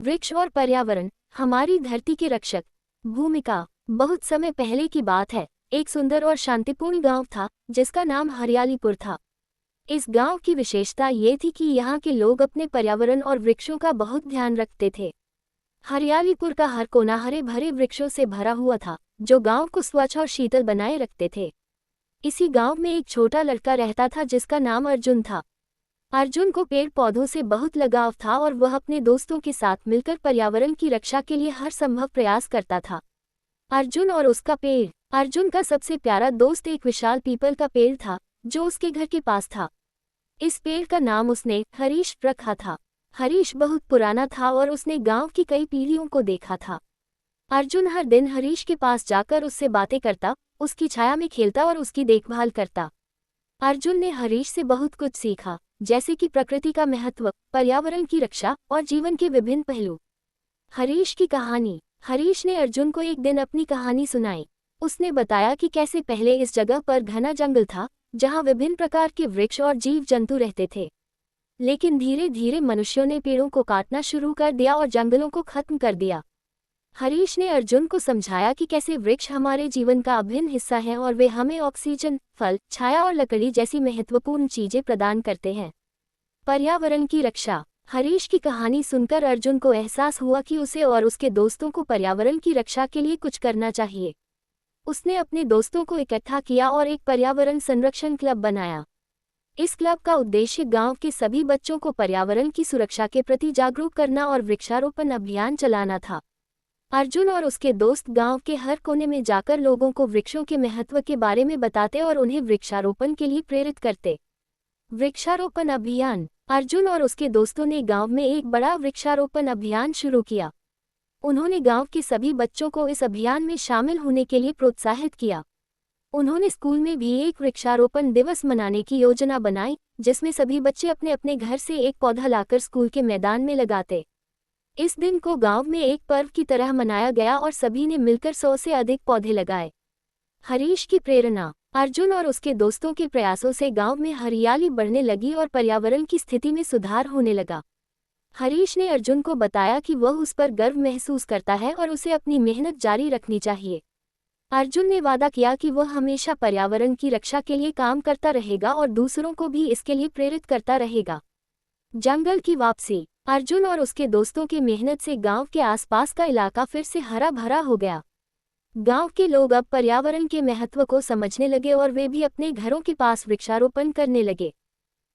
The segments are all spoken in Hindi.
वृक्ष और पर्यावरण, हमारी धरती के रक्षक। भूमिका। बहुत समय पहले की बात है, एक सुंदर और शांतिपूर्ण गांव था जिसका नाम हरियालीपुर था। इस गांव की विशेषता ये थी कि यहाँ के लोग अपने पर्यावरण और वृक्षों का बहुत ध्यान रखते थे। हरियालीपुर का हर कोना हरे भरे वृक्षों से भरा हुआ था, जो गांव को स्वच्छ और शीतल बनाए रखते थे। इसी गांव में एक छोटा लड़का रहता था जिसका नाम अर्जुन था। अर्जुन को पेड़ पौधों से बहुत लगाव था और वह अपने दोस्तों के साथ मिलकर पर्यावरण की रक्षा के लिए हर संभव प्रयास करता था। अर्जुन और उसका पेड़। अर्जुन का सबसे प्यारा दोस्त एक विशाल पीपल का पेड़ था जो उसके घर के पास था। इस पेड़ का नाम उसने हरीश रखा था। हरीश बहुत पुराना था और उसने गांव की कई पीढ़ियों को देखा था। अर्जुन हर दिन हरीश के पास जाकर उससे बातें करता, उसकी छाया में खेलता और उसकी देखभाल करता। अर्जुन ने हरीश से बहुत कुछ सीखा, जैसे कि प्रकृति का महत्व, पर्यावरण की रक्षा और जीवन के विभिन्न पहलू। हरीश की कहानी। हरीश ने अर्जुन को एक दिन अपनी कहानी सुनाई। उसने बताया कि कैसे पहले इस जगह पर घना जंगल था जहां विभिन्न प्रकार के वृक्ष और जीव जंतु रहते थे। लेकिन धीरे धीरे मनुष्यों ने पेड़ों को काटना शुरू कर दिया और जंगलों को खत्म कर दिया। हरीश ने अर्जुन को समझाया कि कैसे वृक्ष हमारे जीवन का अभिन्न हिस्सा हैं और वे हमें ऑक्सीजन, फल, छाया और लकड़ी जैसी महत्वपूर्ण चीजें प्रदान करते हैं। पर्यावरण की रक्षा। हरीश की कहानी सुनकर अर्जुन को एहसास हुआ कि उसे और उसके दोस्तों को पर्यावरण की रक्षा के लिए कुछ करना चाहिए। उसने अपने दोस्तों को इकट्ठा किया और एक पर्यावरण संरक्षण क्लब बनाया। इस क्लब का उद्देश्य गांव के सभी बच्चों को पर्यावरण की सुरक्षा के प्रति जागरूक करना और वृक्षारोपण अभियान चलाना था। अर्जुन और उसके दोस्त गांव के हर कोने में जाकर लोगों को वृक्षों के महत्व के बारे में बताते और उन्हें वृक्षारोपण के लिए प्रेरित करते। वृक्षारोपण अभियान। अर्जुन और उसके दोस्तों ने गांव में एक बड़ा वृक्षारोपण अभियान शुरू किया। उन्होंने गांव के सभी बच्चों को इस अभियान में शामिल होने के लिए प्रोत्साहित किया। उन्होंने स्कूल में भी एक वृक्षारोपण दिवस मनाने की योजना बनाई, जिसमें सभी बच्चे अपने अपने घर से एक पौधा लाकर स्कूल के मैदान में लगाते। इस दिन को गांव में एक पर्व की तरह मनाया गया और सभी ने मिलकर 100 से अधिक पौधे लगाए। हरीश की प्रेरणा। अर्जुन और उसके दोस्तों के प्रयासों से गांव में हरियाली बढ़ने लगी और पर्यावरण की स्थिति में सुधार होने लगा। हरीश ने अर्जुन को बताया कि वह उस पर गर्व महसूस करता है और उसे अपनी मेहनत जारी रखनी चाहिए। अर्जुन ने वादा किया कि वह हमेशा पर्यावरण की रक्षा के लिए काम करता रहेगा और दूसरों को भी इसके लिए प्रेरित करता रहेगा। जंगल की वापसी। अर्जुन और उसके दोस्तों की मेहनत से गांव के आसपास का इलाका फिर से हरा भरा हो गया। गांव के लोग अब पर्यावरण के महत्व को समझने लगे और वे भी अपने घरों के पास वृक्षारोपण करने लगे।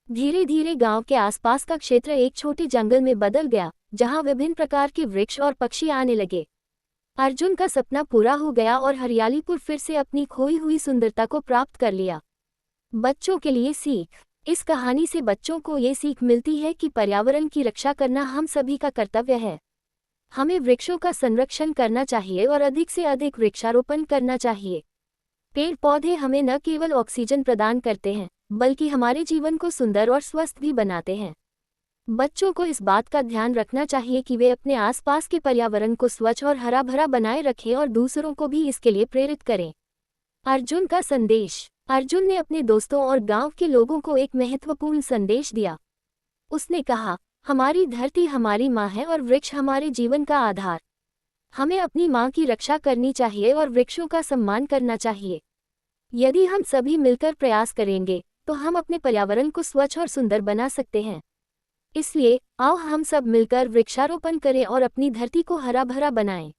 धीरे धीरे गांव के आसपास का क्षेत्र एक छोटे जंगल में बदल गया, जहां विभिन्न प्रकार के वृक्ष और पक्षी आने लगे। अर्जुन का सपना पूरा हो गया और हरियालीपुर फिर से अपनी खोई हुई सुंदरता को प्राप्त कर लिया। बच्चों के लिए सीख। इस कहानी से बच्चों को ये सीख मिलती है कि पर्यावरण की रक्षा करना हम सभी का कर्तव्य है। हमें वृक्षों का संरक्षण करना चाहिए और अधिक से अधिक वृक्षारोपण करना चाहिए। पेड़ पौधे हमें न केवल ऑक्सीजन प्रदान करते हैं, बल्कि हमारे जीवन को सुंदर और स्वस्थ भी बनाते हैं। बच्चों को इस बात का ध्यान रखना चाहिए कि वे अपने आसपास के पर्यावरण को स्वच्छ और हरा भरा बनाए रखें और दूसरों को भी इसके लिए प्रेरित करें। अर्जुन का संदेश। अर्जुन ने अपने दोस्तों और गांव के लोगों को एक महत्वपूर्ण संदेश दिया। उसने कहा, हमारी धरती हमारी माँ है और वृक्ष हमारे जीवन का आधार। हमें अपनी माँ की रक्षा करनी चाहिए और वृक्षों का सम्मान करना चाहिए। यदि हम सभी मिलकर प्रयास करेंगे तो हम अपने पर्यावरण को स्वच्छ और सुंदर बना सकते हैं। इसलिए आओ हम सब मिलकर वृक्षारोपण करें और अपनी धरती को हरा भरा बनाएं।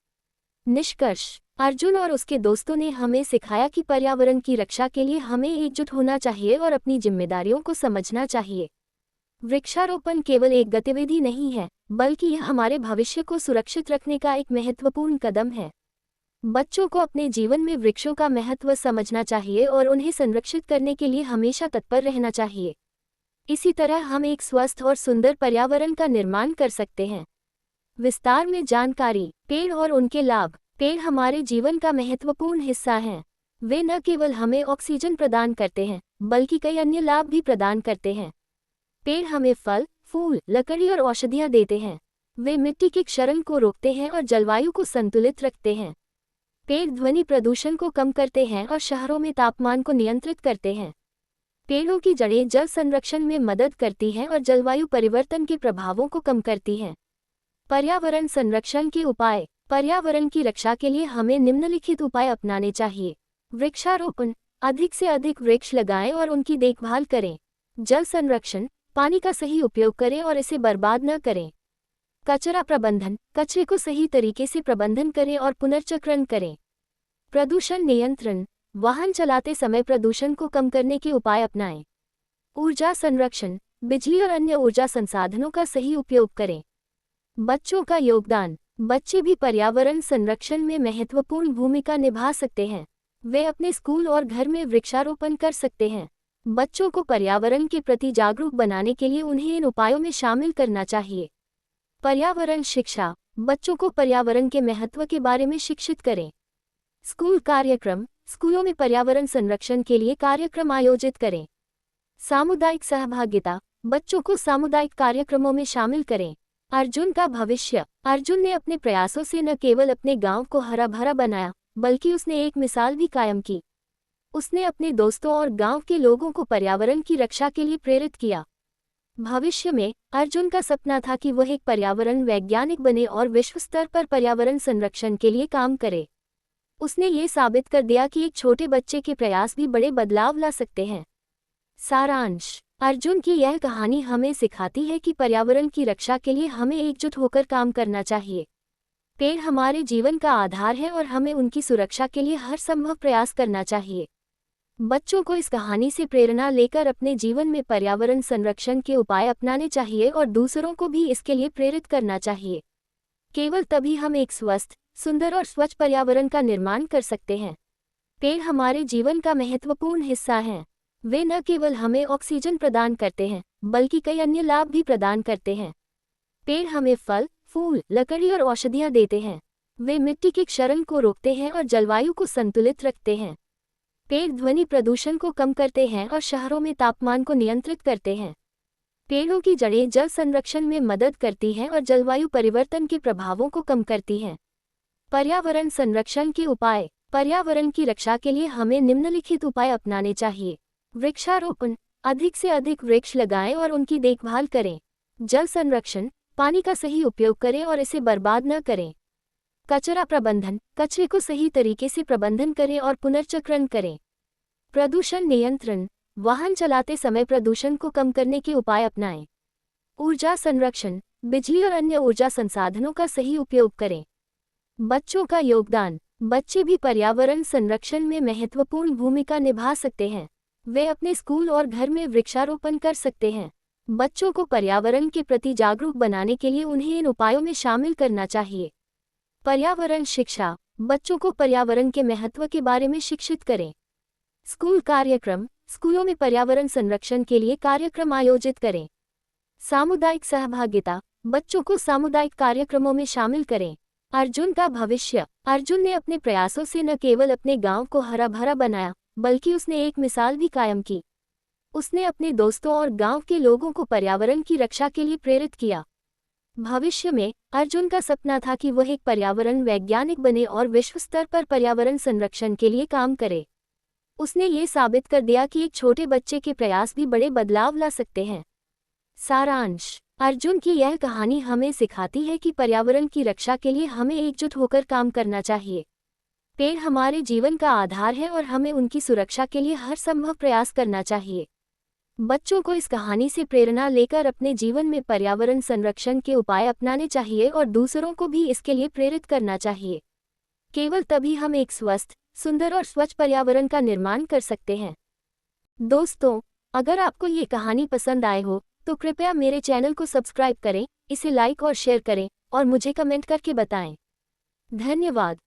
निष्कर्ष। अर्जुन और उसके दोस्तों ने हमें सिखाया कि पर्यावरण की रक्षा के लिए हमें एकजुट होना चाहिए और अपनी जिम्मेदारियों को समझना चाहिए। वृक्षारोपण केवल एक गतिविधि नहीं है, बल्कि यह हमारे भविष्य को सुरक्षित रखने का एक महत्वपूर्ण कदम है। बच्चों को अपने जीवन में वृक्षों का महत्व समझना चाहिए और उन्हें संरक्षित करने के लिए हमेशा तत्पर रहना चाहिए। इसी तरह हम एक स्वस्थ और सुंदर पर्यावरण का निर्माण कर सकते हैं। विस्तार में जानकारी। पेड़ और उनके लाभ। पेड़ हमारे जीवन का महत्वपूर्ण हिस्सा हैं। वे न केवल हमें ऑक्सीजन प्रदान करते हैं, बल्कि कई अन्य लाभ भी प्रदान करते हैं। पेड़ हमें फल, फूल, लकड़ी और औषधियाँ देते हैं। वे मिट्टी के क्षरण को रोकते हैं और जलवायु को संतुलित रखते हैं। पेड़ ध्वनि प्रदूषण को कम करते हैं और शहरों में तापमान को नियंत्रित करते हैं। पेड़ों की जड़ें जल संरक्षण में मदद करती हैं और जलवायु परिवर्तन के प्रभावों को कम करती हैं। पर्यावरण संरक्षण के उपाय। पर्यावरण की रक्षा के लिए हमें निम्नलिखित उपाय अपनाने चाहिए। वृक्षारोपण, अधिक से अधिक वृक्ष लगाएं और उनकी देखभाल करें। जल संरक्षण, पानी का सही उपयोग करें और इसे बर्बाद न करें। कचरा प्रबंधन, कचरे को सही तरीके से प्रबंधन करें और पुनर्चक्रण करें। प्रदूषण नियंत्रण, वाहन चलाते समय प्रदूषण को कम करने के उपाय अपनाएं। ऊर्जा संरक्षण, बिजली और अन्य ऊर्जा संसाधनों का सही उपयोग करें। बच्चों का योगदान, बच्चे भी पर्यावरण संरक्षण में महत्वपूर्ण भूमिका निभा सकते हैं। वे अपने स्कूल और घर में वृक्षारोपण कर सकते हैं। बच्चों को पर्यावरण के प्रति जागरूक बनाने के लिए उन्हें इन उपायों में शामिल करना चाहिए। पर्यावरण शिक्षा, बच्चों को पर्यावरण के महत्व के बारे में शिक्षित करें। स्कूल कार्यक्रम, स्कूलों में पर्यावरण संरक्षण के लिए कार्यक्रम आयोजित करें। सामुदायिक सहभागिता, बच्चों को सामुदायिक कार्यक्रमों में शामिल करें। अर्जुन का भविष्य, अर्जुन ने अपने प्रयासों से न केवल अपने गांव को हरा भरा बनाया, बल्कि उसने एक मिसाल भी कायम की। उसने अपने दोस्तों और गांव के लोगों को पर्यावरण की रक्षा के लिए प्रेरित किया। भविष्य में अर्जुन का सपना था कि वह एक पर्यावरण वैज्ञानिक बने और विश्व स्तर पर पर्यावरण संरक्षण के लिए काम करे। उसने ये साबित कर दिया कि एक छोटे बच्चे के प्रयास भी बड़े बदलाव ला सकते हैं। सारांश, अर्जुन की यह कहानी हमें सिखाती है कि पर्यावरण की रक्षा के लिए हमें एकजुट होकर काम करना चाहिए। पेड़ हमारे जीवन का आधार है और हमें उनकी सुरक्षा के लिए हर संभव प्रयास करना चाहिए। बच्चों को इस कहानी से प्रेरणा लेकर अपने जीवन में पर्यावरण संरक्षण के उपाय अपनाने चाहिए और दूसरों को भी इसके लिए प्रेरित करना चाहिए। केवल तभी हम एक स्वस्थ, सुंदर और स्वच्छ पर्यावरण का निर्माण कर सकते हैं। पेड़ हमारे जीवन का महत्वपूर्ण हिस्सा हैं। वे न केवल हमें ऑक्सीजन प्रदान करते हैं, बल्कि कई अन्य लाभ भी प्रदान करते हैं। पेड़ हमें फल, फूल, लकड़ी और औषधियाँ देते हैं। वे मिट्टी के क्षरण को रोकते हैं और जलवायु को संतुलित रखते हैं। पेड़ ध्वनि प्रदूषण को कम करते हैं और शहरों में तापमान को नियंत्रित करते हैं। पेड़ों की जड़ें जल संरक्षण में मदद करती हैं और जलवायु परिवर्तन के प्रभावों को कम करती हैं। पर्यावरण संरक्षण के उपाय। पर्यावरण की रक्षा के लिए हमें निम्नलिखित उपाय अपनाने चाहिए। वृक्षारोपण, अधिक से अधिक वृक्ष लगाएं और उनकी देखभाल करें। जल संरक्षण, पानी का सही उपयोग करें और इसे बर्बाद न करें। कचरा प्रबंधन, कचरे को सही तरीके से प्रबंधन करें और पुनर्चक्रण करें। प्रदूषण नियंत्रण, वाहन चलाते समय प्रदूषण को कम करने के उपाय अपनाएं। ऊर्जा संरक्षण, बिजली और अन्य ऊर्जा संसाधनों का सही उपयोग करें। बच्चों का योगदान, बच्चे भी पर्यावरण संरक्षण में महत्वपूर्ण भूमिका निभा सकते हैं। वे अपने स्कूल और घर में वृक्षारोपण कर सकते हैं। बच्चों को पर्यावरण के प्रति जागरूक बनाने के लिए उन्हें इन उपायों में शामिल करना चाहिए। पर्यावरण शिक्षा, बच्चों को पर्यावरण के महत्व के बारे में शिक्षित करें। स्कूल कार्यक्रम, स्कूलों में पर्यावरण संरक्षण के लिए कार्यक्रम आयोजित करें। सामुदायिक सहभागिता, बच्चों को सामुदायिक कार्यक्रमों में शामिल करें। अर्जुन का भविष्य, अर्जुन ने अपने प्रयासों से न केवल अपने गांव को हरा भरा बनाया, बल्कि उसने एक मिसाल भी कायम की। उसने अपने दोस्तों और गांव के लोगों को पर्यावरण की रक्षा के लिए प्रेरित किया। भविष्य में अर्जुन का सपना था कि वह एक पर्यावरण वैज्ञानिक बने और विश्व स्तर पर पर्यावरण संरक्षण के लिए काम करे। उसने ये साबित कर दिया कि एक छोटे बच्चे के प्रयास भी बड़े बदलाव ला सकते हैं। सारांश, अर्जुन की यह कहानी हमें सिखाती है कि पर्यावरण की रक्षा के लिए हमें एकजुट होकर काम करना चाहिए। पेड़ हमारे जीवन का आधार है और हमें उनकी सुरक्षा के लिए हर संभव प्रयास करना चाहिए। बच्चों को इस कहानी से प्रेरणा लेकर अपने जीवन में पर्यावरण संरक्षण के उपाय अपनाने चाहिए और दूसरों को भी इसके लिए प्रेरित करना चाहिए। केवल तभी हम एक स्वस्थ, सुंदर और स्वच्छ पर्यावरण का निर्माण कर सकते हैं। दोस्तों, अगर आपको ये कहानी पसंद आए हो तो कृपया मेरे चैनल को सब्सक्राइब करें, इसे लाइक और शेयर करें और मुझे कमेंट करके बताएं। धन्यवाद।